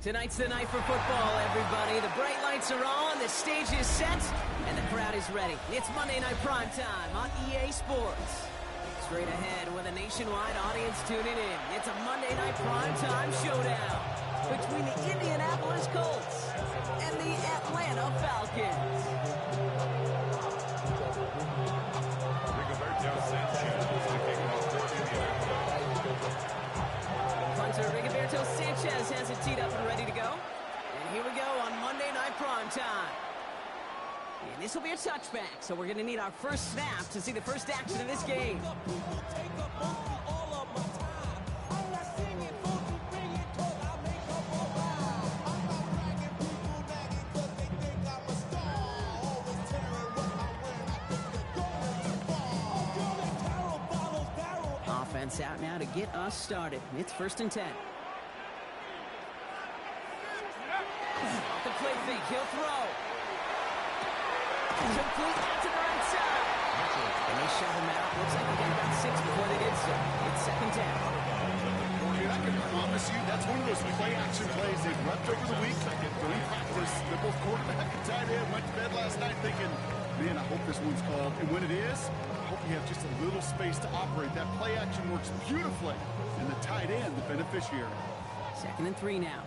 Tonight's the night for football, everybody. The bright lights are on, the stage is set, and the crowd is ready. It's Monday Night Primetime on EA Sports. Straight ahead with a nationwide audience tuning in. It's a Monday Night Primetime showdown between the Indianapolis Colts and the Atlanta Falcons. Punter Sanchez has it teed up and ready to go. And here we go on Monday Night Primetime. And this will be a touchback, so we're going to need our first snap to see the first action of this game. Offense out now to get us started. It's 1st and 10. Off the play fake, he'll throw. Complete out to the right side. And they shove him out. Looks like they got about 6 before they did so. It's 2nd down. I can promise you that's one of those play-action plays they've left over the week. During practice, the both quarterback and tight end went to bed last night thinking, man, I hope this one's called. And when it is, I hope you have just a little space to operate. That play-action works beautifully. And the tight end, the beneficiary. 2nd and 3 now.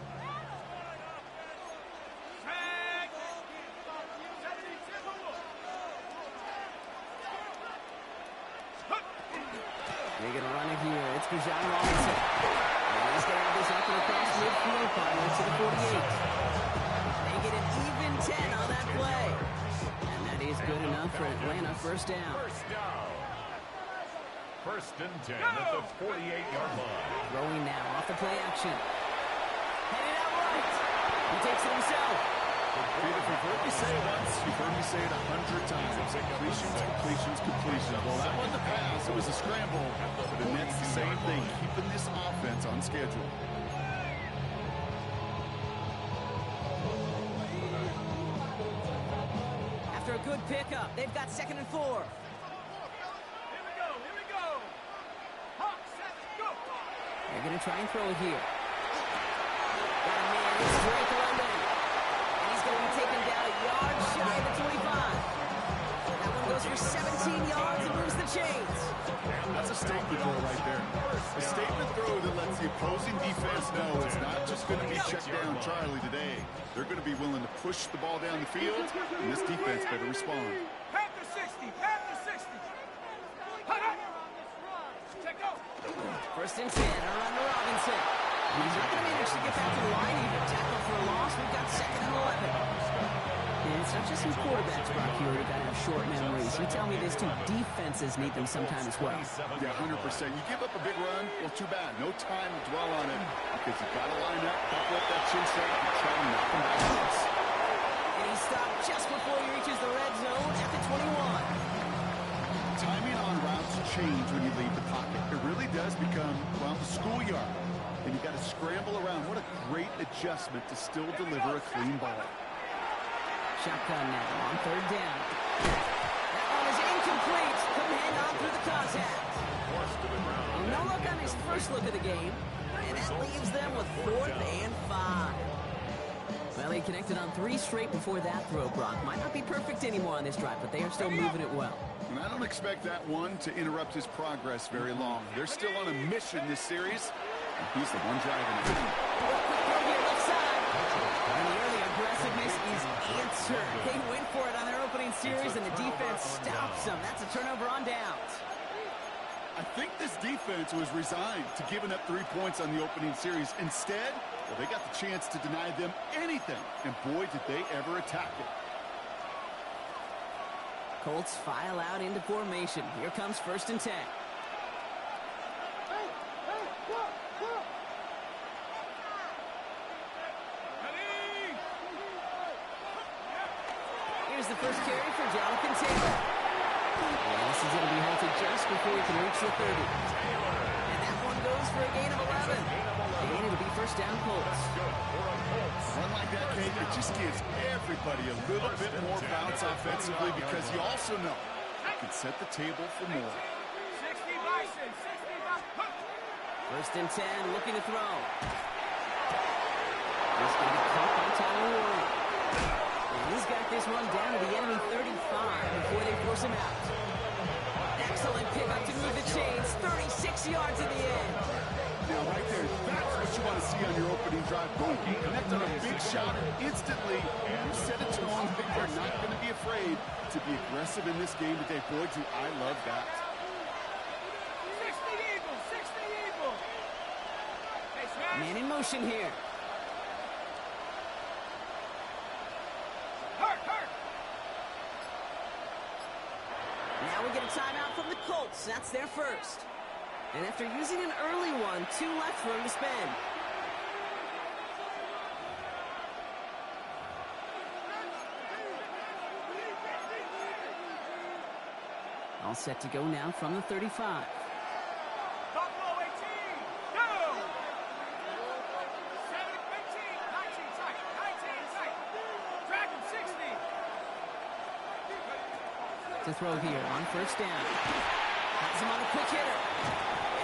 They're going to run it here. It's for John Robinson. And he's going to have this up and across midfield, finally to the 48. They get an even 10 on that play. And that is good enough for Atlanta. 1st down. 1st and 10 at the 48-yard line. Throwing now off the play action. Headed out right. He takes it himself. If you've heard me say it once, you've heard me say it 100 times. Completions. Well, that wasn't a pass. It was a scramble. But the Nets, the same thing, keeping this offense on schedule. After a good pickup, they've got 2nd and 4. Here we go. Hawk, set, go. They're going to try and throw it here. Got a man. It's Drake London. He's going to be taken down a yard shy of the 25. That one goes for 17 yards and moves the chains. That's a statement throw right there. A statement throw that lets the opposing defense know it's not just going to be check down Charlie today. They're going to be willing to push the ball down the field, and this defense better respond. Panther 60. 1st and 10, around to Robinson. He's not going to manage to get back to the line either. Tackle for a loss. We've got 2nd and 11. And it's not just some quarterbacks, Brock, here who got to have short memories. You tell me these two defenses need them sometime as well. Yeah, 100%. You give up a big run, well, too bad. No time to dwell on it because you've got to line up, buckle up that chin strap, and try to knock him backwards. And he stopped just before he reaches the red zone at the 21. Timing on routes change when you leave the pocket. It really does become, well, the schoolyard. And you got to scramble around. What a great adjustment to still deliver a clean ball. Shotgun now on 3rd down. That one is incomplete. Couldn't hang on through the contact. No look on his first look of the game. And that leaves them with 4th and 5. Well, he connected on 3 straight before that throw, Brock. Might not be perfect anymore on this drive, but they are still moving it well. And I don't expect that one to interrupt his progress very long. They're still on a mission this series, and he's the one driving it. Left side. And the early aggressiveness is answered. They went for it on their opening series, and the defense stops them. That's a turnover on downs. I think this defense was resigned to giving up 3 points on the opening series. Instead, well, they got the chance to deny them anything, and boy, did they ever attack it. Colts file out into formation. Here comes 1st and 10. Here's the first carry for Jonathan Taylor. And this is going to be halted just before he can reach the 30. And that one goes for a gain of 11. And it'll be 1st first down Colts. Run like that, Kate, it just gives everybody a little bit more bounce offensively because you also know you can set the table for more. 60 Bison, 60 Bison. First and 10, looking to throw. He's going to be caught by Tyler Warren. And he's got this one down to the enemy 35 before they force him out. Excellent pickup to move the chains. 36 yards in the end. Now, right there, that's what you want to see on your opening drive. Boom, connect on a big shot, and instantly you set a tone that you're not going to be afraid to be aggressive in this game today. Boy, do I love that. 60 Eagles, 60 Eagles. Hey, Smash. Man in motion here. Hurt. Now we get a timeout from the Colts. That's their first. And after using an early one, 2 left for him to spend. All set to go now from the 35. Buffalo 18. Go. 7, 15, 19 tight. 19 tight. Dragon 60. To throw here on first down. Has him on a quick hitter.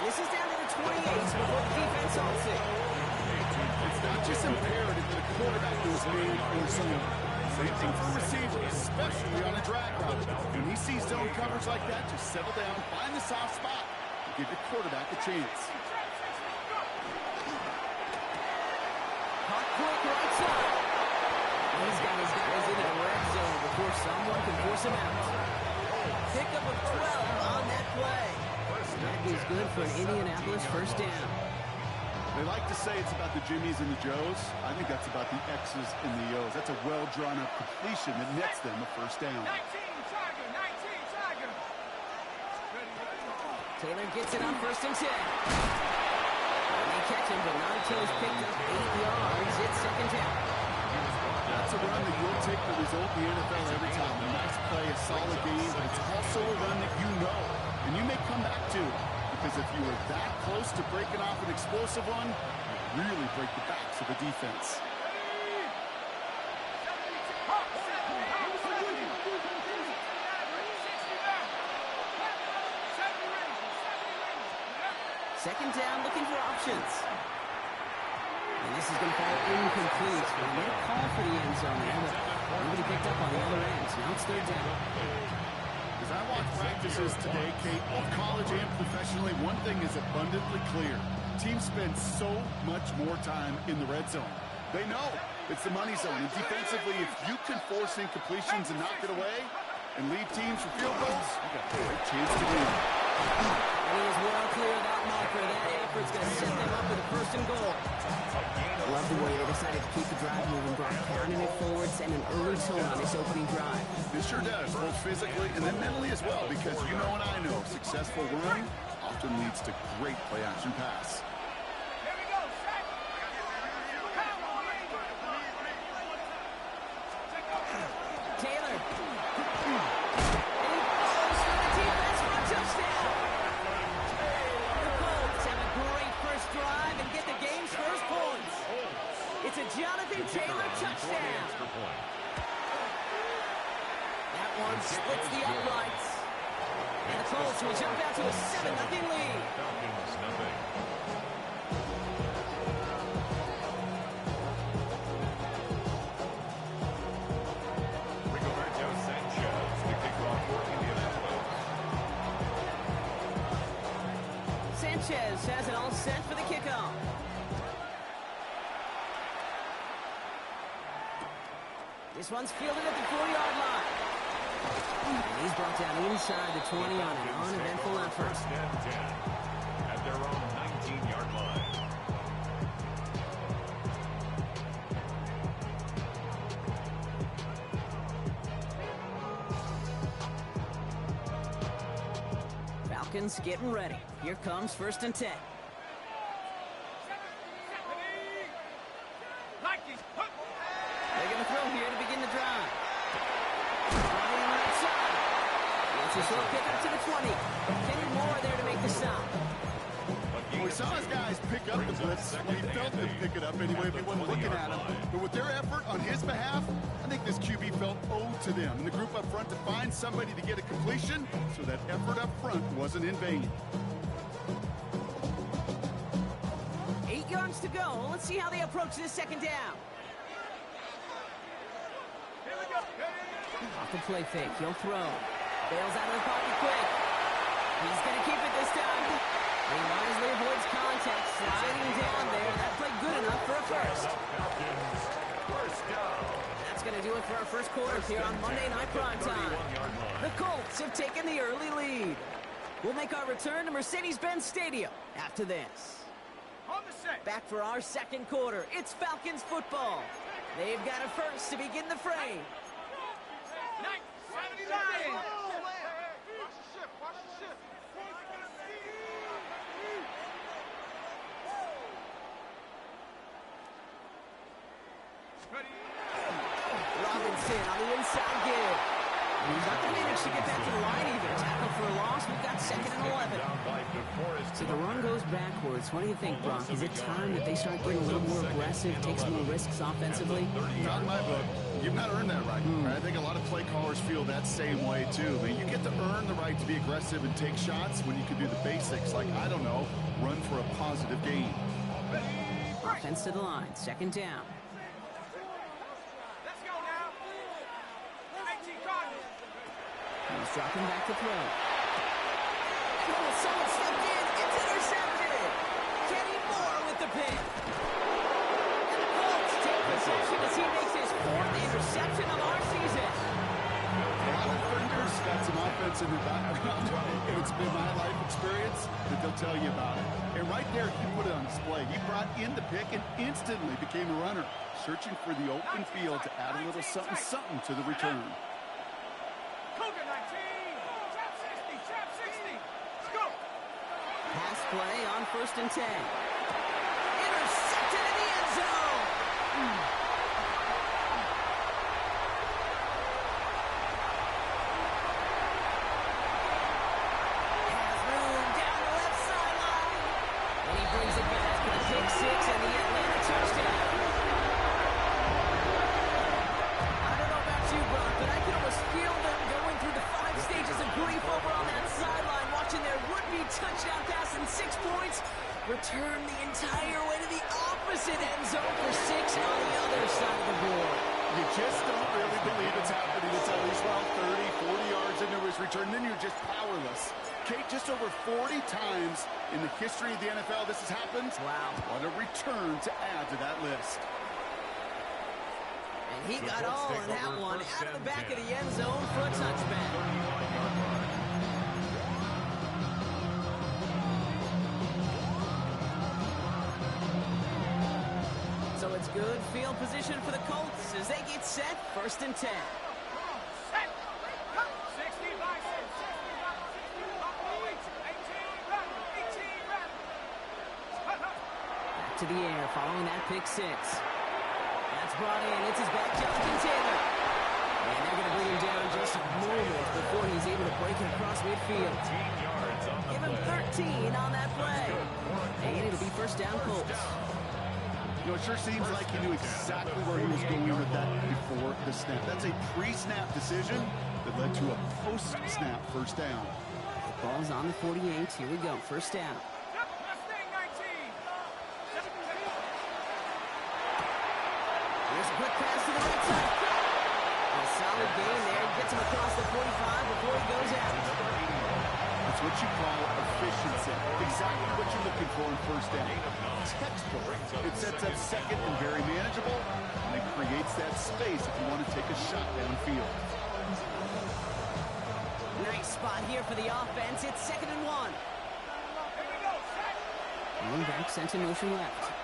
And this is down to the 28 before the defense halts it. It's not just imperative that a quarterback knows man or zone. Same thing for receivers, especially on a drag route. When he sees zone coverage like that, just settle down, find the soft spot, and give your quarterback a chance. Hot quick right side. He's got his guys into the red zone before someone can force him out. Pickup of 12 on that play. That is good for an Indianapolis first down. They like to say it's about the Jimmies and the Joes. I think that's about the X's and the O's. That's a well-drawn-up completion that nets them a first down. 19 Tiger, 19 Tiger. Taylor gets it on first and 10. And they catch him, but not until he's picked up 8 yards. It's second down. That's a run that will take the result in the NFL every time. A nice play, a solid game, but it's also a run that you know, and you may come back to, because if you were that close to breaking off an explosive one, you really break the backs of the defense. Second down, looking for options. And this is going to fall incomplete. And they call for the end zone there, but nobody picked up on the other end. So now it's third down. As I watch practices today, Kate, both college and professionally, one thing is abundantly clear. Teams spend so much more time in the red zone. They know it's the money zone. And defensively, if you can force incompletions and knock it away and leave teams for field goals, you got a great chance to win. And he is well clear of that marker. That effort's going to set them up with a first and goal. Love the way they decided to keep the drive moving, brought pounding it forward, send an early tone on this opening drive. It sure does, both physically and then mentally as well, because you know and I know successful run often leads to great play-action pass. Here we go, set. Taylor. And he falls for the defense for a touchdown. The Colts have a great first drive and get the game's first points. It's a Jonathan Taylor touchdown. That one splits the uprights. And the Colts will jump out to a 7-0 lead. Falcons nothing. Rigoberto Sanchez to kick off for Indianapolis. Sanchez has it all set for the kickoff. This one's fielded at the 4-yard line. And he's brought down inside the 20 on an uneventful effort. First and 10 at their own 19-yard line. Falcons getting ready. Here comes first and 10. They're going to throw here to begin the drive. Running right side. It's a short pick up to the 20. Kenny Moore there to make the stop. A Well, we saw his guys pick up the blitz when he felt them pick it up anyway if he wasn't looking at him. But with their effort on his behalf, I think this QB felt owed to them. And the group up front to find somebody to get a completion, so that effort up front wasn't in vain. 8 yards to go. Let's see how they approach this second down. Off the play fake. He'll throw. Bails out of the pocket quick. He's going to keep it this time. He wisely avoids contact, sliding down there. That played good enough for a first. That's going to do it for our first quarter here on Monday Night Primetime. The Colts have taken the early lead. We'll make our return to Mercedes-Benz Stadium after this. Back for our second quarter. It's Falcons football. They've got a first to begin the fray. 79. Robinson on the inside give. He's not going to manage to get back to the line either. Tackle for a loss. We've got 2nd and 11. So the run goes backwards. What do you think, Brock? Is it time that they start getting a little more aggressive, take some more risks offensively? Not in my book. You've not earned that right. I think a lot of play callers feel that same way, too. I mean, you get to earn the right to be aggressive and take shots when you can do the basics, like, I don't know, run for a positive gain. Offense to the line. 2nd down. Let's go now. 18 Cardinals. He's dropping back to throw. Oh, someone stepped in. It's intercepted. Kenny Moore with the pick. And the Colts take possession as he makes his 4th interception of our season. A lot of defenders got some offense in their background, and it's been my life experience that they'll tell you about it. And right there, he put it on display. He brought in the pick and instantly became a runner, searching for the open field to add a little something to the return. Cougar 19. Trap 60. Trap 60. Let's go. Pass play on 1st and 10. Intercepted in the end zone. Has room down the left sideline. And he brings it back for the pick 6 and the Atlanta touchdown. I don't know about you, Brock, but I can almost feel them going through the 5 stages of grief over on that sideline, watching their would-be touchdown pass in 6 points return the entire way to the opposite end zone for 6 on the other side of the board. You just don't really believe it's happening until he's around 30, 40 yards into his return, then you're just powerless. Kate, just over 40 times in the history of the NFL this has happened. Wow. What a return to add to that list. And he got all in that one out of the back of the end zone for a touchback. So it's good field position for the Colts as they get set. 1st and 10. Set. 60 Bison. 60 Bison. 18 Rebel. 18 Rebel. Back to the air following that pick 6. That's brought in. It's his back, Jonathan Taylor. And they're going to bring him down just a moment before he's able to break it across midfield. Give him 13 on that play. And it'll be 1st down Colts. You know, it sure seems like he knew exactly where he was going with that before the snap. That's a pre-snap decision that led to a post-snap 1st down. The ball's on the 48. Here we go. 1st down. Mustang 19. Here's a quick pass to the right side. A solid gain there. Gets him across the 45 before he goes out. That's what you call efficiency. Exactly what you're looking for in 1st down. Textbook. It sets up 2nd and very manageable, and it creates that space if you want to take a shot downfield. Nice spot here for the offense. It's 2nd and 1. Here we go. Set. One back sent in motion left.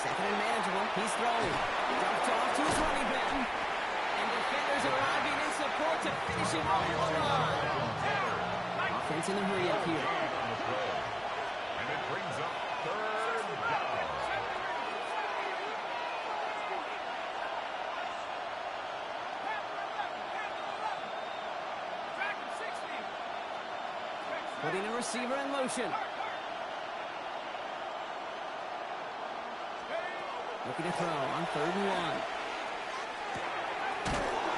2nd and manageable. He's throwing. Dumped off to his running back. And defenders arriving in support to finish him off the line. Offense in the hurry up here. And it brings up 3rd down. Putting a receiver in motion. Looking to throw on 3rd and 1.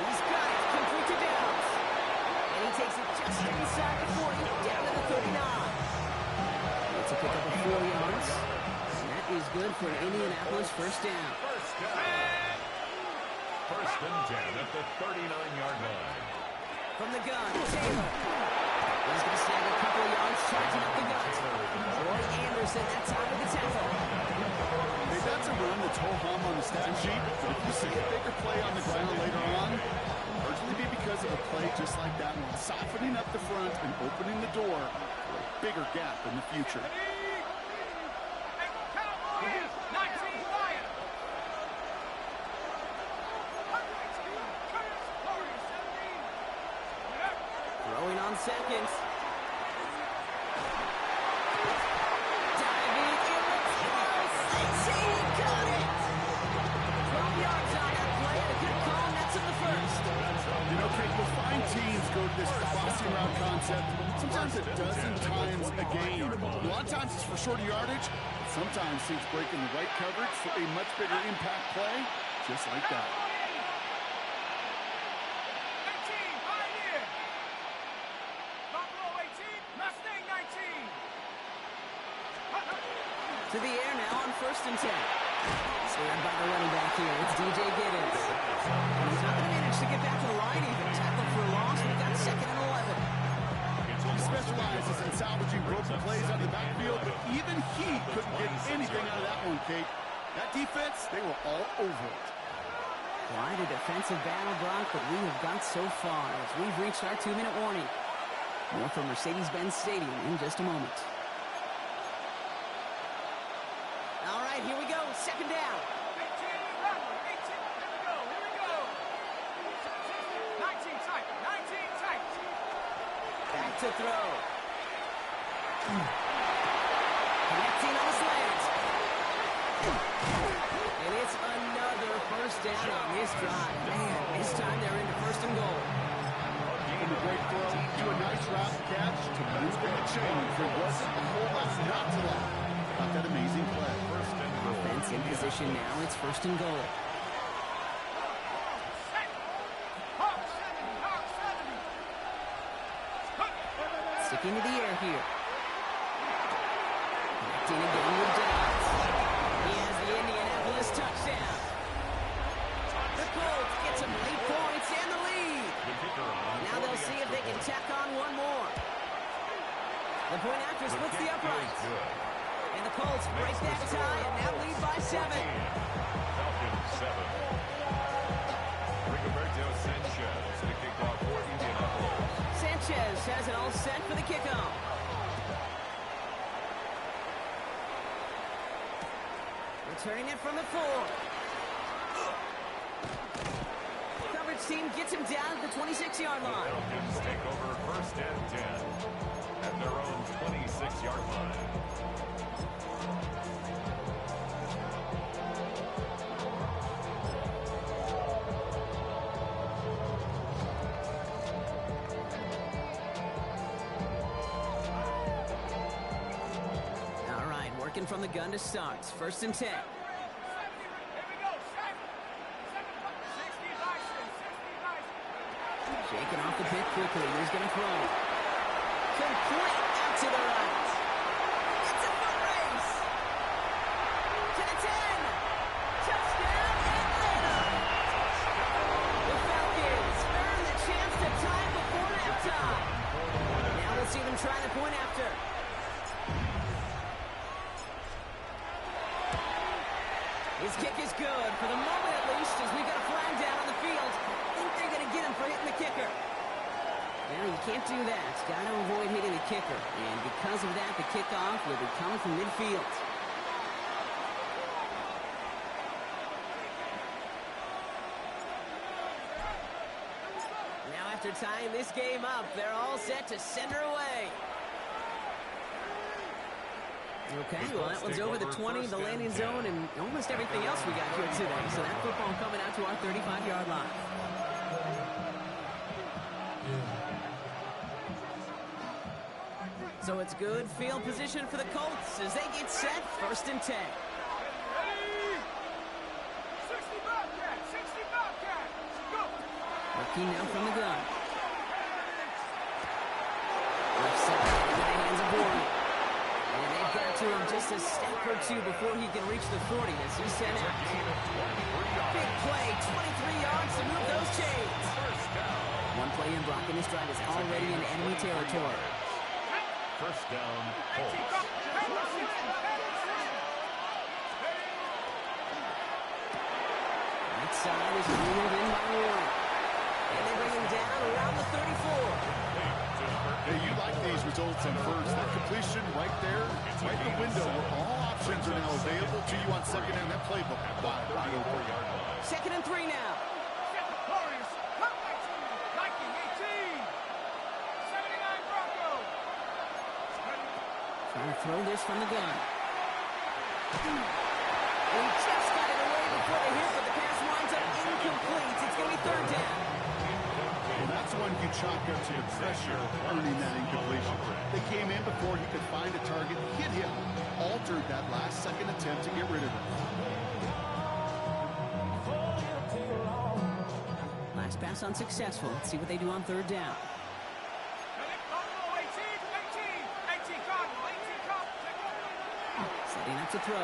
He's got it. Complete to Downs. And he takes it just inside the 40, down to the 39. It's a pickup of 4 yards. And that is good for an Indianapolis first down. First and 10 at the 39-yard line. From the gun, Taylor. He's going to snag a couple of yards, charging up the gut. Roy Anderson, that time of the tackle. That's a run that's ho-hum on the stat sheet, but if you see a bigger play on the ground later on, urgently be because of a play just like that one, softening up the front and opening the door for a bigger gap in the future. Throwing on seconds. Teams go to this crossing route concept sometimes a dozen times a game. A lot of times it's for shorter yardage. Sometimes teams breaking the right coverage for a much bigger impact play, just like that. 18, right here. Buffalo 18, Mustang 19. To the air now on 1st and 10. Snared by the running back here. It's DJ Giddens. And he's not going to manage to get back to the line even. Tackled for a loss. We've got 2nd and 11. He specializes in salvaging broken plays out of the backfield, but even he couldn't get anything out of that one, Kate. That defense, they were all over it. Quite a defensive battle, Brock, but we have got so far as we've reached our 2-minute warning. More from Mercedes-Benz Stadium in just a moment. All right, here we go. 2nd down. 19 tight. Back to throw. Connecting on the slant. And it's another first down on this drive. Man, this time they're into 1st and goal. From a great throw to a nice route catch to move the change. There wasn't a whole lot not to like about that amazing play. Offense in position now. It's 1st and goal. Sticking to the air here. Connecting again with Downs. He has the Indianapolis touchdown. The Colts get some late points and the lead. Now they'll see if they can tack on one more. The point after splits the uprights. And the Colts break that tie and now lead by 7. Falcons 7. Rigoberto Sanchez to kick off for Indianapolis. Sanchez has it all set for the kickoff. Returning it from the 4. Coverage team gets him down at the 26-yard line. Falcons take over 1st and 10 at their own 26-yard line. From the gun to start. 1st and 10. Here we go. 60 license. Shaking off the pit quickly. He's going to throw. Complete out to the right. It's a foot race. To the 10. Touchdown Atlanta. The Falcons earn the chance to tie before halftime. Now we'll see them try the point after. His kick is good, for the moment at least, as we got a flag down on the field. I think they're going to get him for hitting the kicker. Well, you can't do that. Got to avoid hitting the kicker. And because of that, the kickoff will be coming from midfield. Now after tying this game up, they're all set to send her away. Okay, well, that one's over the 20, the landing zone, and almost everything else we got here today. So that football coming out to our 35-yard line. So it's good field position for the Colts as they get set. 1st and 10. Looking now from the gun. Left side into the hands of Warren. And they've got to him just a step or two before he can reach the 40 as he's sent out. Big play, 23 yards to move those chains. One play in blocking his drive is already in enemy territory. First down, Colts. Right side is ruled in by Warren. And they bring him down around the 34. Hey, you like these results on first. That completion right there, right in the window where all options are now available to you on second down. That playbook wide open. Second and 3 now. Warriors, Nike 18. 79 Broncos. Trying to throw this from the gun. He just got it away before the hit, but the pass winds up incomplete. It's going to be third down. Well, that's one you chalk up to the pressure earning that incompletion. They came in before he could find a target, hit him, altered that last second attempt to get rid of him. Last pass unsuccessful. Let's see what they do on third down. Setting up to throw.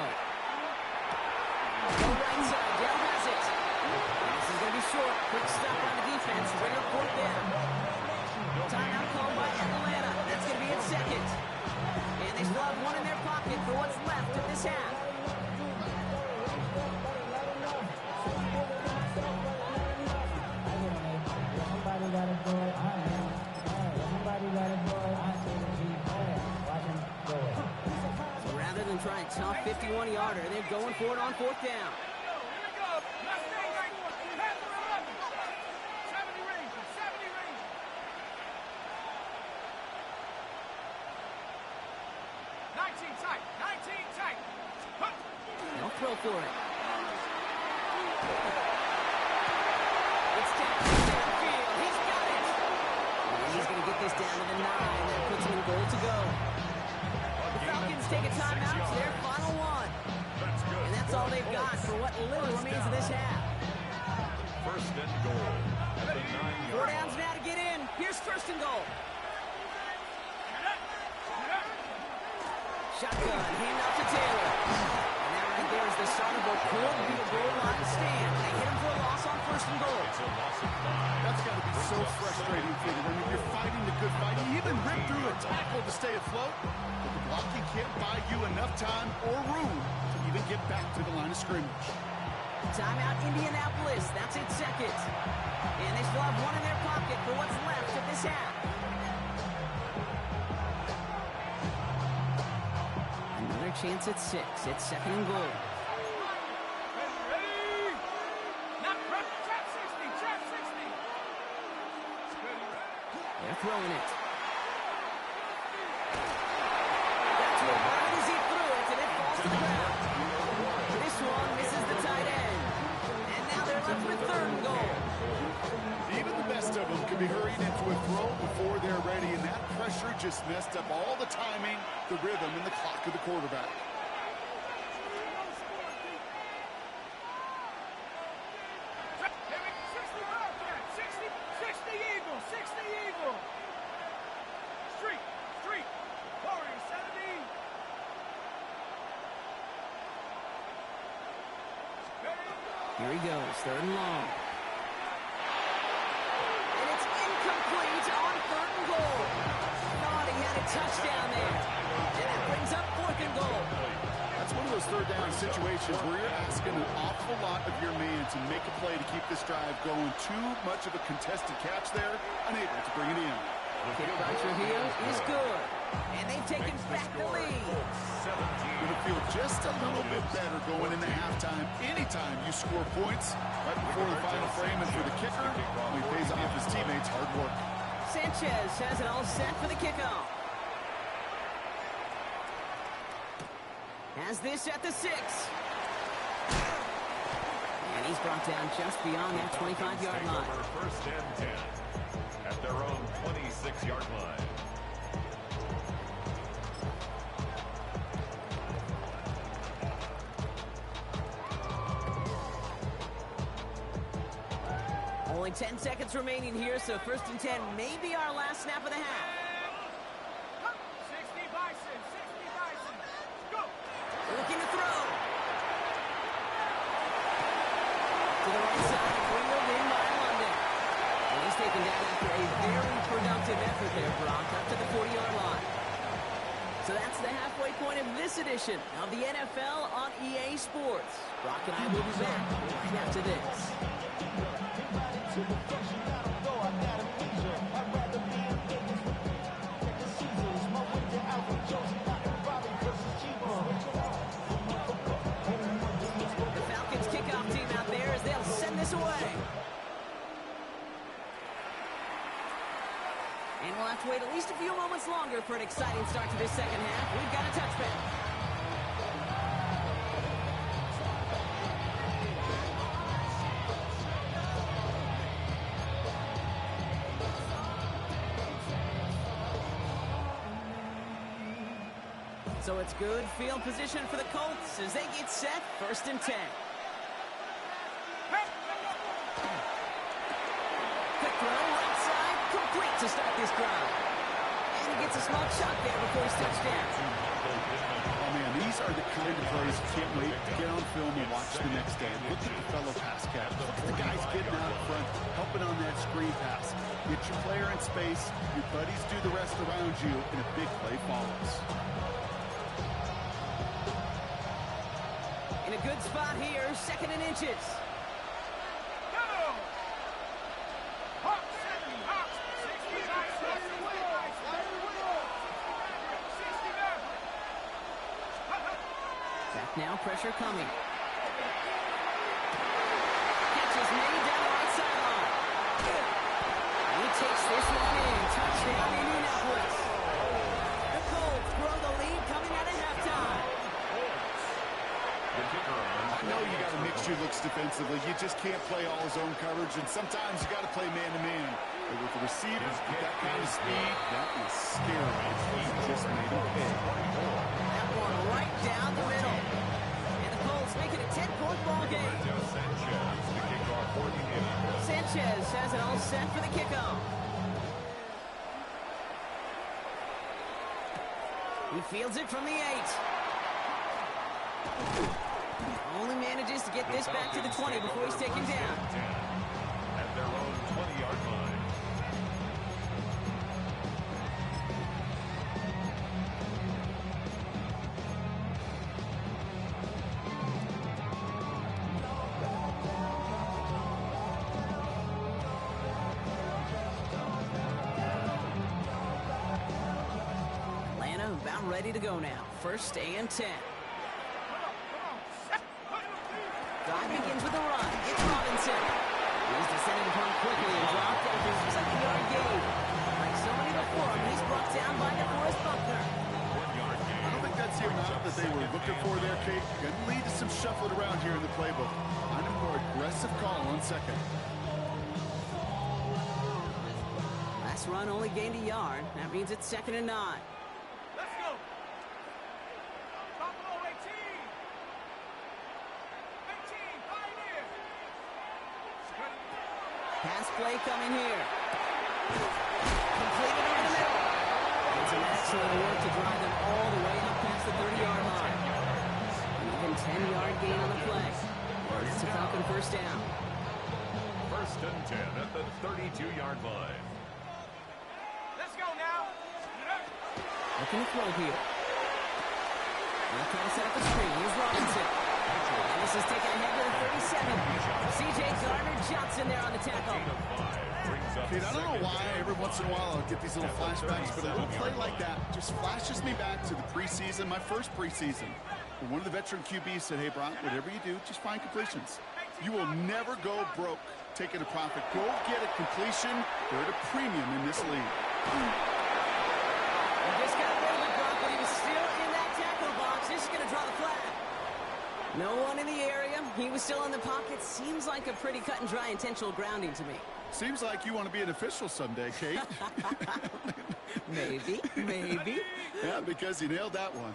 Go right side. Dale has it. And this is going to be short. Quick stop on the defense. Ready to fourth down. Timeout called by Atlanta. That's going to be its second. And they still have one in their pocket for what's left of this half. So rather than try a tough 51-yarder, they're going for it on fourth down. They'll throw for it. It's downfield. He's got it. And he's going to get this down to the 9. That puts him in goal to go. The Falcons take a timeout. It's their final one. And that's all they've got for what little remains of this half. First and goal at the 9-yard 4 downs now to get in. Here's first and goal. Shotgun, hand off to Taylor. And that right there is the start of what could be a goal line stand. They hit him for a loss on first and goal. It's a loss of 5. That's got to be so frustrating for them. I mean, you're fighting the good fight. You even rip through a tackle to stay afloat, but the blocking can't buy you enough time or room to even get back to the line of scrimmage. Timeout Indianapolis. That's its second. And they still have one in their pocket for what's left of this half. Another chance at 6. It's second and goal. They're throwing it. Got to it right as he threw it, and it falls to the ground. This one misses the tight end. And now they're left with third and goal. Even the best of them can be hurried into a throw before they're ready, and that pressure just messed up all the timing, the rhythm, and the clock of the quarterback. Here he goes, third and long. And it's incomplete on third and goal. Thought he had a touchdown there. And that brings up fourth and goal. That's one of those third down situations where you're asking an awful lot of your man to make a play to keep this drive going. Too much of a contested catch there, unable to bring it in. Kick by Trujillo is good. And they've taken back the lead. Going to feel just a little bit better going into halftime. Anytime you score points right before the final frame, and for the kicker, he pays off his teammates' hard work. Sanchez has it all set for the kickoff. Has this at the 6. And he's brought down just beyond that 25-yard line. First and 10 at their own 26-yard line. Only 10 seconds remaining here, so 1st and 10 may be our last snap of the half. 60 Bison, 60 Bison. Go. Looking to throw. To the right side, wheeled in by London. And he's taken down after a very productive effort there, Brock, up to the 40-yard line. So that's the halfway point of this edition of the NFL on EA Sports. Brock and I will be back right after this. The Falcons kickoff team out there as they'll send this away. And we'll have to wait at least a few moments longer for an exciting start to this second half. We've got a touchback. So it's good field position for the Colts as they get set, 1st and 10. Quick throw, right side, complete to start this drive. And he gets a small shot there before he's touched down. Oh, man, these are the kind of plays you can't wait to get on film and watch the next day. Look at the fellow pass catch. Look at the guys getting out front, helping on that screen pass. Get your player in space, your buddies do the rest around you, and a big play follows. In a good spot here, 2nd and inches. Go. Hawks, 70 Hawks, 60 Bison, 60 Back now, pressure coming. Catch is made down the right sideline. He takes this one in. Touchdown, Indianapolis. The Colts grow the lead coming out of halftime. I know you got to mix your looks defensively. You just can't play all zone coverage, and sometimes you got to play man-to-man. But with the receivers, with that kind of speed, that is scary. He just made it big. That one right down the middle. And the Colts make it a 10-point ball game. Sanchez has it all set for the kickoff. He fields it from the 8. Only manages to get this back to the 20 before he's taken down. At their own 20-yard line. Atlanta about ready to go now. 1st and 10. Drive begins with a run. It's Robinson. He's descending upon quickly and dropped after his 2nd-yard gain. Like so many before him, he's brought down by DeForest Buckner. I don't think that's the amount that they were looking for there, Kate. Going to lead to some shuffling around here in the playbook. Find a more aggressive call on 2nd. Last run only gained a yard. That means it's 2nd and 9. Let's go. Buffalo 18. 18, Pioneer. Pass play coming here. Completed over the middle. And some excellent work to drive them all the way up past the 30-yard line. An even 10-yard gain on the play. It's a Falcon 1st down. 1st and 10 at the 32-yard line. Let's go now. Looking to throw here. Now trying to set up a screen. Here's Robinson. And this is taken ahead to the 37. C.J. Gardner-Johnson there on the tackle. Kate, I don't know why every once in a while I'll get these little flashbacks, but a little play like that just flashes me back to the preseason, my first preseason. And one of the veteran QBs said, hey, Brock, whatever you do, just find completions. You will never go broke taking a profit. Go get a completion. They're at a premium in this league. He just got rid of it, Brock, but he was still in that tackle box. He's going to draw the flag. No one in the area. He was still in the pocket. Seems like a pretty cut and dry intentional grounding to me. Seems like you want to be an official someday, Kate. Maybe. Yeah, because you nailed that one.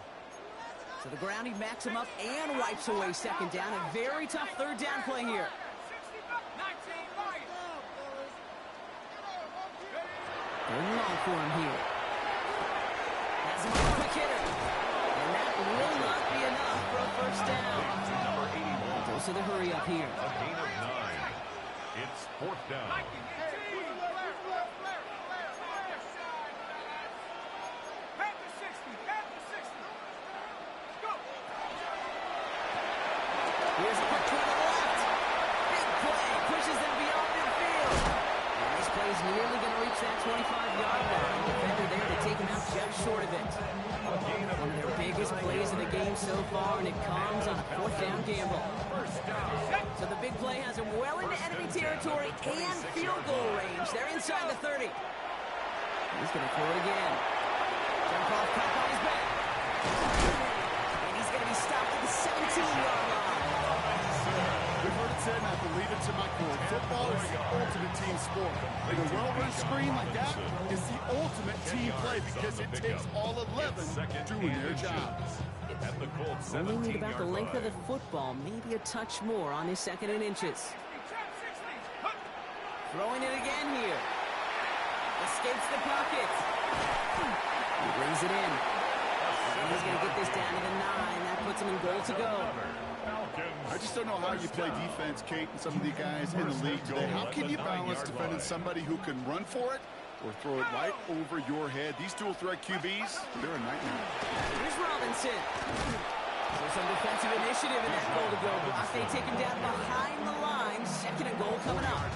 So the grounding backs him up and wipes away 2nd down. A very tough 3rd down play here. 19, Lions. and long for him here. Has him on a quick hitter. And that will not be enough for a first down. Number 81. Goes to the hurry up here. A gain of 9. It's 4th down. Here's a quick to the left. Big play. Pushes them beyond midfield. And this play is nearly going to reach that 25-yard line. Defender there to take him out just short of it. One of their biggest plays of the game so far, and it comes on a 4th down gamble. So the big play has him well into enemy territory and field goal range. They're inside the 30. He's going to throw it again. Jump off, caught on his back. And he's going to be stopped at the 17-yard line. We've heard it said, and I believe it to my core. Football is the ultimate team sport. And a well-run screen like that is the ultimate team play because it takes all 11 doing their jobs. At the Colts Only need about the 17-yard length of line. the football, maybe a touch more on his 2nd and inches. Throwing it again here. Escapes the pocket. He brings it in. And he's going to get this down to the 9. That puts him in goal to go. I just don't know how you play defense, Kate, and some of the guys in the league today. How can you balance defending somebody who can run for it or throw it right over your head? These dual-threat QBs, they're a nightmare. Here's Robinson. There's some defensive initiative in that goal to go block. They take him down behind the line. 2nd and goal coming up.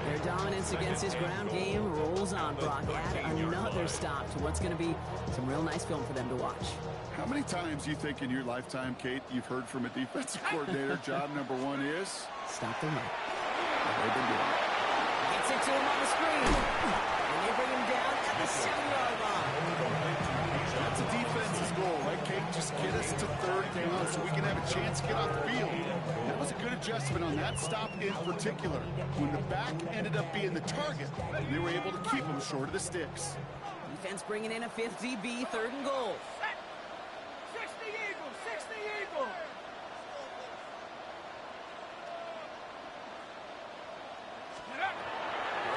Their dominance against his ground game rolls on, Brock. Add another stop to what's going to be some real nice film for them to watch. How many times do you think in your lifetime, Kate, you've heard from a defensive coordinator, job number 1 is? Stop the run. They've been doing it. Gets it to him on the screen. And they bring him down at the 7-yard line. That's a defense's goal, right, Kate? Just get us to 3rd down so we can have a chance to get off the field. That was a good adjustment on that stop in particular. When the back ended up being the target, they were able to keep him short of the sticks. Defense bringing in a 5th DB, 3rd and goal. 60 Eagles, 60 Eagles.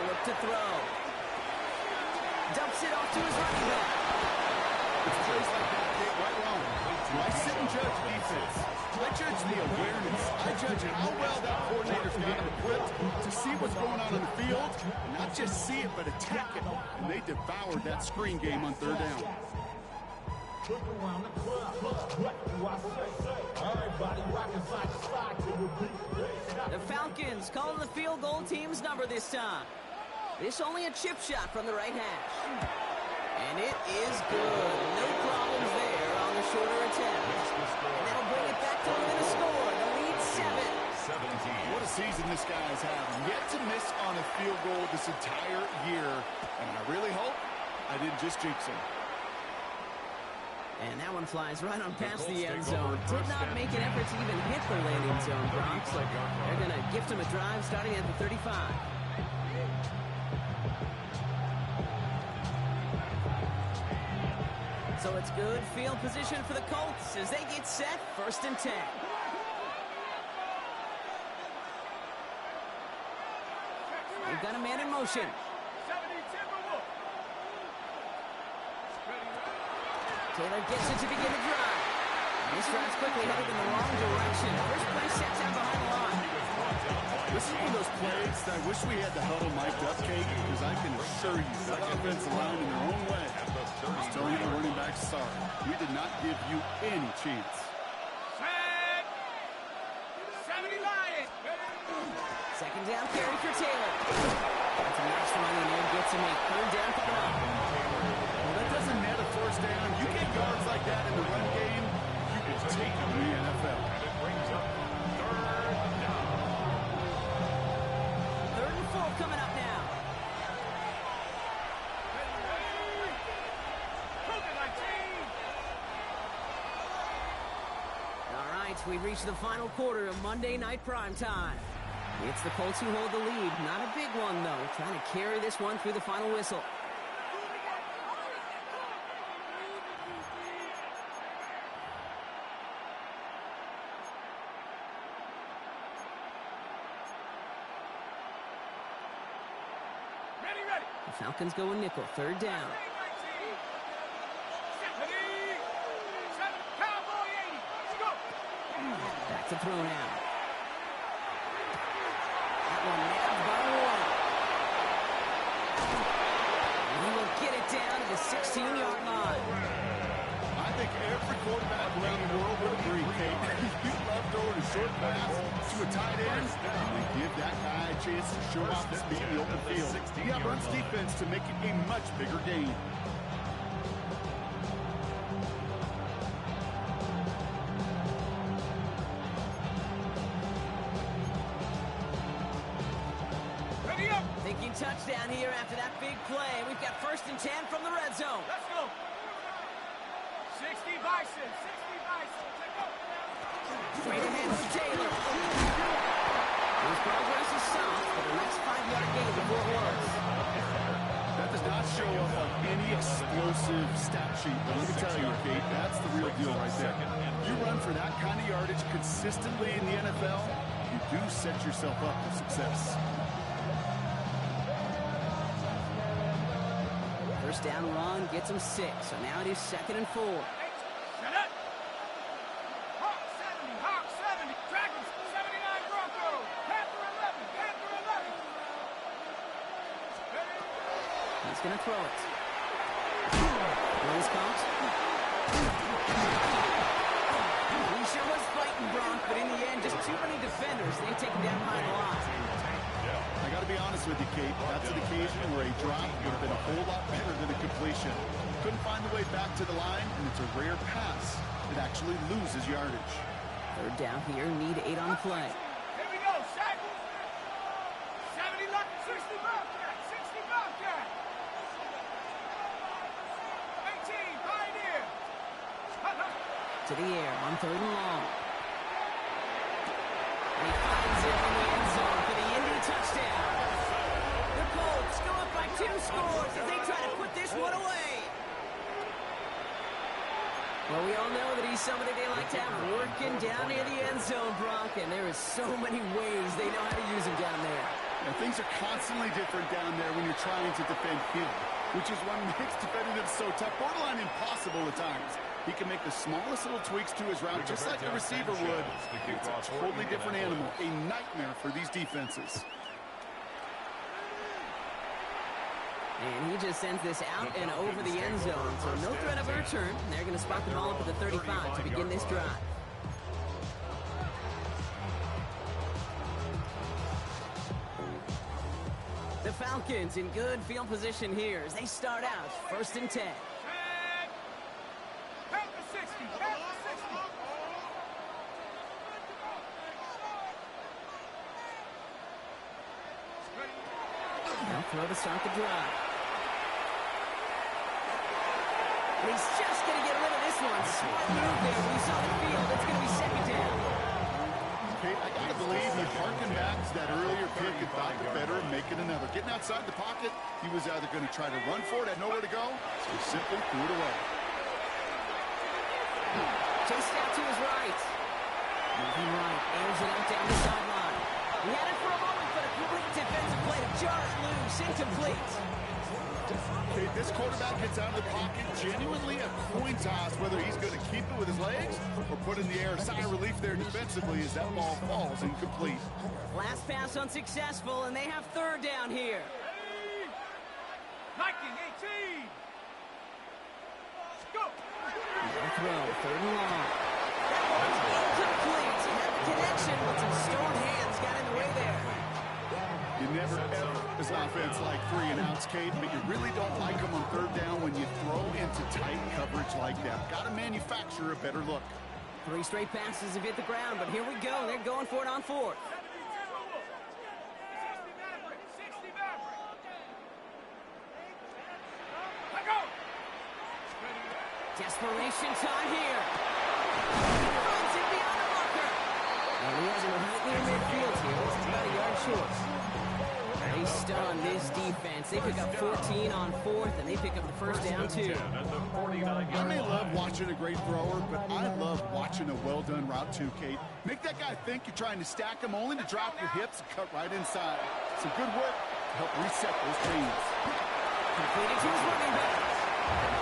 Look to throw. Dumps it off to his running back. It's plays like that, Kate, right wrong. I sit and judge defense. I judge the awareness. I judge how well that coordinator's got him equipped to see what's going on in the field, and not just see it, but attack it. And they devoured that screen game on 3rd down. The Falcons calling the field goal team's number this time. This only a chip shot from the right hash. And it is good. No problems there on the shorter attempt. And that'll bring it back to within a score. The lead 7. What a season this guy has had. Yet to miss on a field goal this entire year. And I really hope I didn't just jinx him. And that one flies right on past the end zone. Did not make an effort to even hit the landing zone, Brock. So they're going to gift him a drive starting at the 35. So it's good field position for the Colts as they get set, 1st and 10. They've got a man in motion. 70 Timberwolves. Taylor gets it to begin the drive. This drive's quickly headed in the wrong direction. First play sets out behind the line. This is one of those plays that I wish we had the huddle mic'd up, Kate, because I can assure you that offensive line in their own way is telling the running back, sorry, we did not give you any chance. Set. 70 Lions. 2nd down carry for Taylor. That's a nice run in there. Gets him a 3rd down coming up. Well, that doesn't net a 1st down. You get yards like that in the run game, you can take them in the NFL. And it brings up 3rd down. 3rd and 4 coming up now. All right, we reach the final quarter of Monday Night Primetime. It's the Colts who hold the lead. Not a big one, though. Trying to carry this one through the final whistle. Ready, ready. The Falcons go nickel, third down. 77, Cowboy 80. Let's go. Back to throw now. That one nabbed by one. And he will get it down to the 16-yard line. I think every quarterback around the world would agree, Kate. You love throwing a short pass to a tight end and give that guy a chance to show off the speed in the open field. Yeah, runs defense to make it a much bigger game. Ready up. Thinking touchdown here after that big play. We've got 1st and 10 from the red zone. Let's go. 60 Bison. 60 Bison. Let's go. Straight ahead with Taylor. His progress is soft, but a nice 5-yard gain before it was. That does not show up on any explosive stat sheet, but let me tell you, Kate, that's the real deal right there. You run for that kind of yardage consistently in the NFL, you do set yourself up for success. First down run gets him 6, so now it is 2nd and 4. Shut up. Hawk 70. Hawk 70. Dragons 79 Broncos. Panther 11. Panther 11. Ready. He's going to throw it. Rose caught. He sure was fighting Bronk, but in the end, just too many defenders. They take him down behind the line. I got to be honest with you, Kate. That's an occasion where a drop would have been a whole lot better than a completion. Couldn't find the way back to the line, and it's a rare pass. It actually loses yardage. Third down here, need 8 on the play. Here we go. Sack. 70 Lucky. 60 Bobcat. 60 Bobcat. 18 Pioneer. To the air on 3rd and long. And he finds it in the end zone for the Indy touchdown. The Colts go up by 2 scores as they try to put this one away. Well, we all know that he's somebody they like to have working down near the end zone, Bronk, and there is so many ways they know how to use him down there. Now, things are constantly different down there when you're trying to defend him, which is what makes defending him so tough, borderline impossible at times. He can make the smallest little tweaks to his route, just like the receiver would. It's a totally different animal, a nightmare for these defenses. And he just sends this out and over the end zone, so no threat of a return. They're going to spot the ball up at the 35 to begin this drive. The Falcons in good field position here as they start out 1st and 10. Panther 60. Panther 60. They'll throw to start the drive. And he's just going to get rid of this one. Smart move there. We saw the field. It's going to be 2nd down. Okay, I got to believe he harkened back to that earlier pick and thought the better and make it another. Getting outside the pocket, he was either going to try to run for it, had nowhere to go, so he simply threw it away. Chased out to his right. Moving right, airs it out down the sideline. He had it for a moment, but a complete defensive play to jar it loose, incomplete. Okay, this quarterback gets out of the pocket, genuinely a coin toss, whether he's going to keep it with his legs or put in the air. Sigh of relief there defensively as that ball falls incomplete. Last pass unsuccessful, and they have 3rd down here. Viking 18. Go. They'll throw, 3rd and long. That one's incomplete. He had the connection, but some stone hands got in the way there. You never, ever, as an offense, like 3 and outs, Kate, but you really don't like them on 3rd down when you throw into tight coverage like that. Got to manufacture a better look. 3 straight passes have hit the ground, but here we go. They're going for it on 4th. 60 Maverick. Let go. Desperation time here. He runs it beyond the marker. And he has him right near midfield here. He's about a yard short. They stun this defense. They pick up 14 on 4th, and they pick up the first down, too. I may love watching a great thrower, but I love watching a well-done route, too, Kate. Make that guy think you're trying to stack him only to drop your hips and cut right inside. Some good work to help reset those chains. Completed to his running back.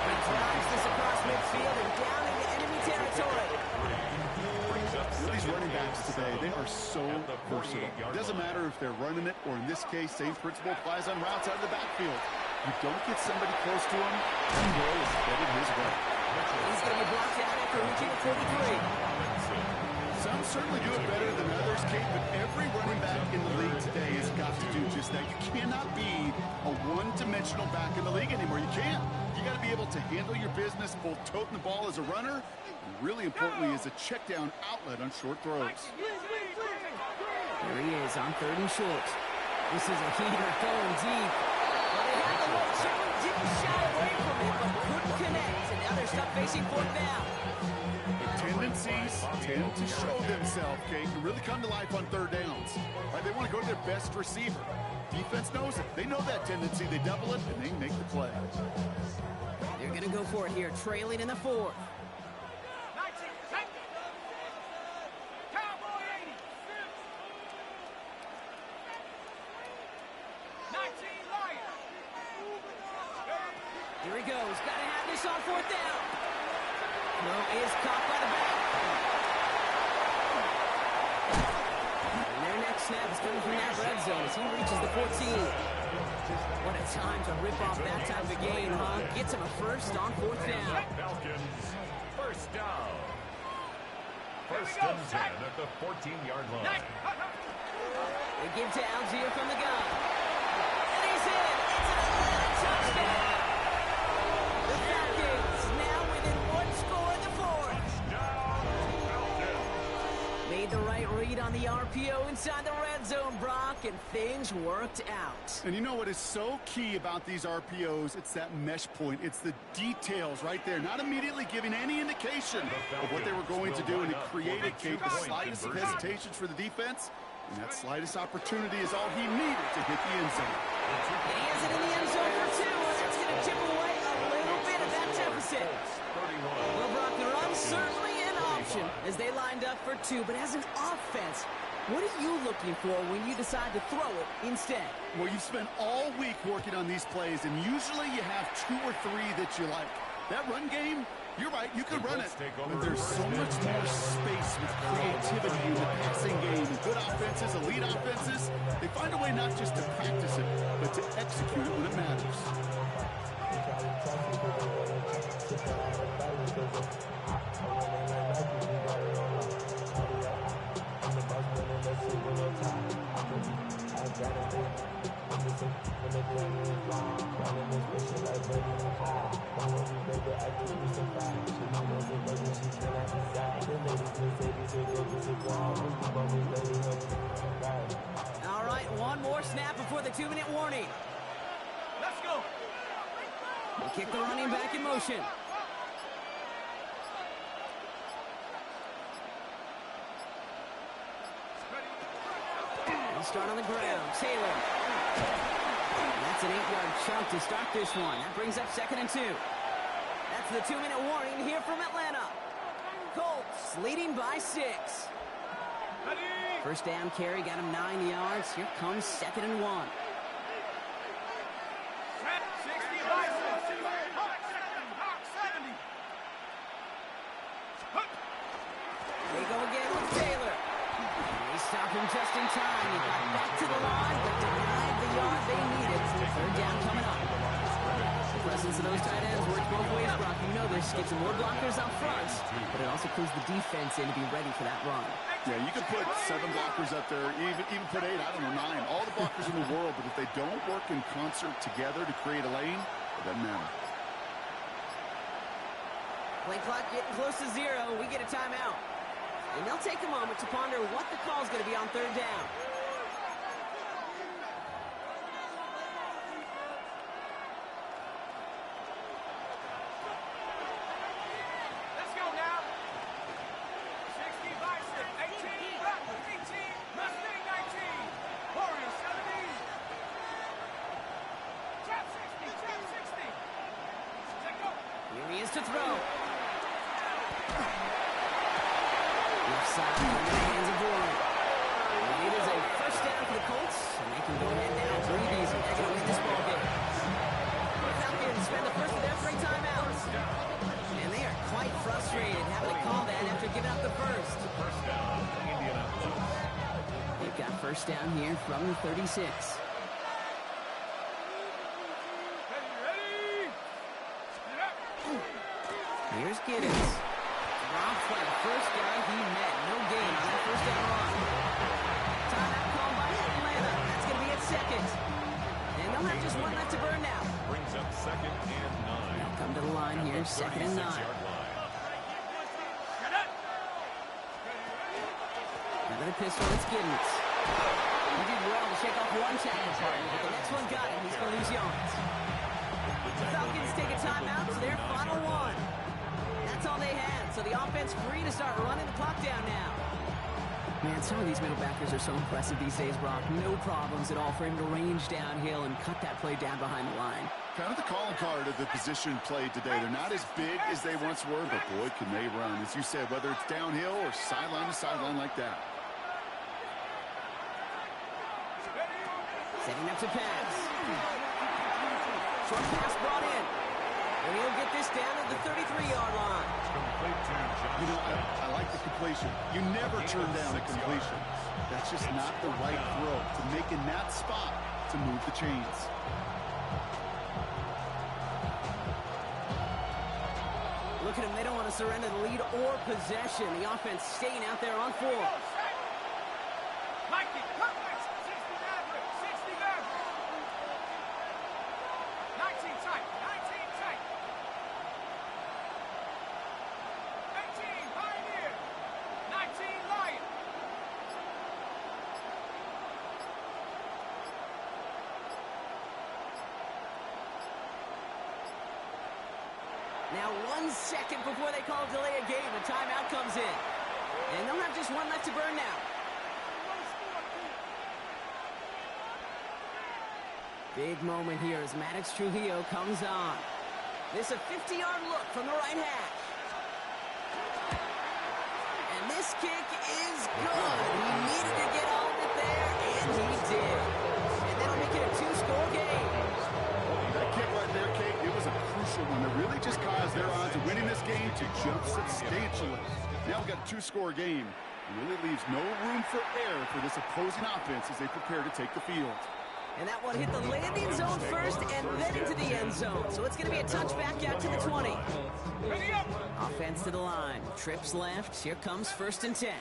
He drives this across midfield and down into enemy territory. These running backs today, they are so versatile. It doesn't matter if they're running it or, in this case, same principle applies on routes out of the backfield. You don't get somebody close to him, and the ball is headed his way. He's going to be blocked out after reaching the 43. Some certainly do it better than others, Kate, but every running back in the league today has got to do just that. You cannot be a one-dimensional back in the league anymore. You can't. You got to be able to handle your business, both toting the ball as a runner, and really importantly as a check-down outlet on short throws. There he is on 3rd and short. This is a heater going deep. Well, they had the look, certainly didn't shy away from it, but couldn't connect, and now they're stuck facing 4th down. Tendencies tend to show themselves, Kate, and really come to life on 3rd downs. Right? They want to go to their best receiver. Defense knows it. They know that tendency. They double it, and they make the play. They're going to go for it here, trailing in the 4th. Here he goes. Got to have this on 4th down. No, is caught by the back. And their next snap is coming from that red zone as he reaches the 14. What a time to rip off that type of gain, huh? Gets him a first on 4th down. Falcons, first down. First and 10 at the 14-yard line. They give to Algier from the gun. And he's in. It's an Atlanta touchdown. The Falcons now within 1 score in the 4th. Made the right read on the RPO inside the red zone, Brock, and things worked out. And you know what is so key about these RPOs? It's that mesh point. It's the details right there. Not immediately giving any indication of what they were going to do, and it created, Kate, the slightest of hesitations for the defense. And that slightest opportunity is all he needed to hit the end zone. And he has it in the end zone for 2, and that's going to chip away a little bit of that deficit. Well, Brock, the run certainly an option as they lined up for 2, but as an offense, what are you looking for when you decide to throw it instead? Well, you've spent all week working on these plays, and usually you have 2 or 3 that you like. That run game, you're right, you could run it, but there's so much more space with creativity in the passing game. Good offenses, elite offenses, they find a way not just to practice it, but to execute it when it matters. All right, one more snap before the 2-minute warning. Let's go. They kick the running back in motion. They'll start on the ground. Taylor. And that's an 8-yard chunk to start this one. That brings up 2nd and 2. That's the 2-minute warning here from Atlanta. Colts leading by 6. First down carry got him 9 yards. Here comes 2nd and 1. They go again with Taylor. They stop him just in time. He got back to the line, but denied the yard they needed. 3rd down coming up. The presence of those tight ends works both ways, Brock. You know this. Gets more blockers out front, but it also clues the defense in to be ready for that run. Yeah, you can put 7 blockers up there, even put 8, I don't know, 9. All the blockers in the world, but if they don't work in concert together to create a lane, it doesn't matter. Play clock getting close to 0. We get a timeout. And they'll take a moment to ponder what the call is going to be on 3rd down. Let's go now. 60 bicep, 18 back, 18, Mustang 19, Warrior 70. Trap 60, trap 60. Let go. Here he is to throw. Left side in the hands of Warren. And it is a first down for the Colts, and they can go ahead now, breathe easy. First down here from the 36. Here's Giddens. Drops by the first guy he met. No gain on that first down run. Timeout called by Atlanta. That's going to be at second. And they'll have just one left to burn now. Brings up 2nd and 9. They'll come to the line here, 2nd and 9. Another pistol, it's Giddens. He did well to shake off one tackle partner, but the next one got him. He's going to lose yards. The Falcons take a timeout to their final one. That's all they had, so the offense free to start running the clock down now. Man, some of these middle backers are so impressive these days, Brock. No problems at all for him to range downhill and cut that play down behind the line. Kind of the calling card of the position played today. They're not as big as they once were, but boy, can they run. As you said, whether it's downhill or sideline to sideline like that. Setting up to pass. Short pass brought in. And he'll get this down at the 33-yard line. You know, I like the completion. You never turn down a completion. That's just not the right throw to make in that spot to move the chains. Look at them. They don't want to surrender the lead or possession. The offense staying out there on 4. Mikey, cut back. 60 average. 60 average. 19 tight. 19 tight. 18 Pioneer. 19 Lion. Now 1 second before they call delay a game. A timeout comes in. And they'll have just one left to burn now. Big moment here as Maddox Trujillo comes on. This a 50-yard look from the right hash. And this kick is good. He needed to get all of it there, and he did. And that'll make it a 2-score game. That kick right there, Kate, it was a crucial one that really just caused their odds of winning this game to jump substantially. Now we've got a 2-score game. It really leaves no room for error for this opposing offense as they prepare to take the field. And that one hit the landing zone first and then into the end zone. So it's going to be a touchback out to the 20. Offense to the line. Trips left. Here comes 1st and 10.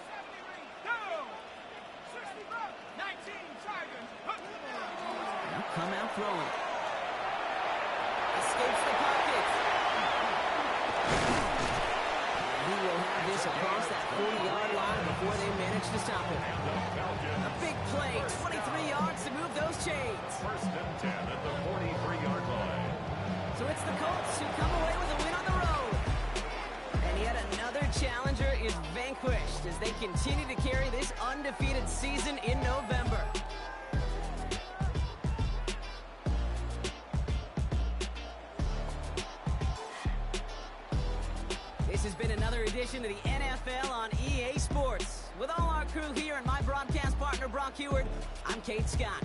They'll come out throwing. Escapes the pocket. He will have this across that 40-yard line before they manage to stop him. A big play, 23 yards to move those chains. 1st and 10 at the 43-yard line. So it's the Colts who come away with a win on the road. And yet another challenger is vanquished as they continue to carry this undefeated season in November. This has been another edition of the NFL on EA Sports. With all our crew here and my broadcast partner, Brock Heward, I'm Kate Scott.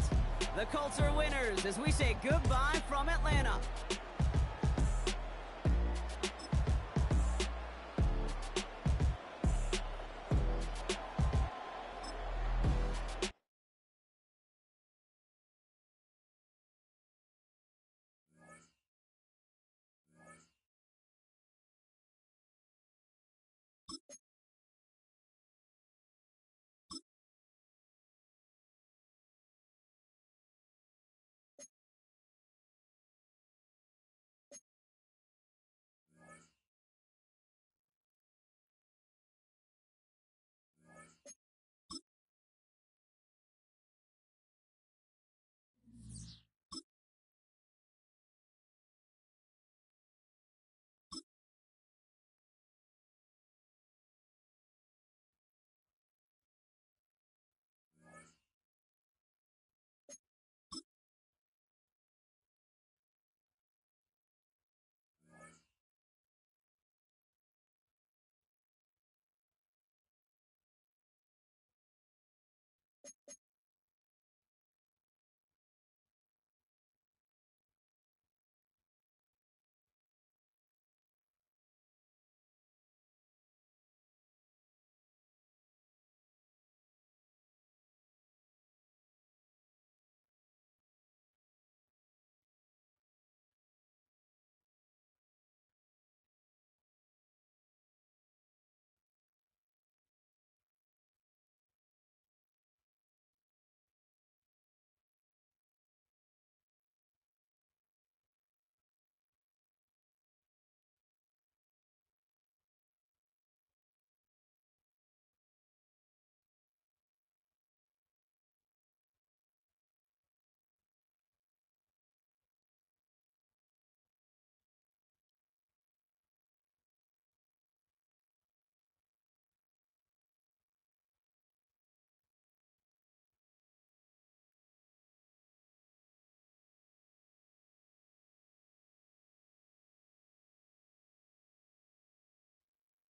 The Colts are winners as we say goodbye from Atlanta.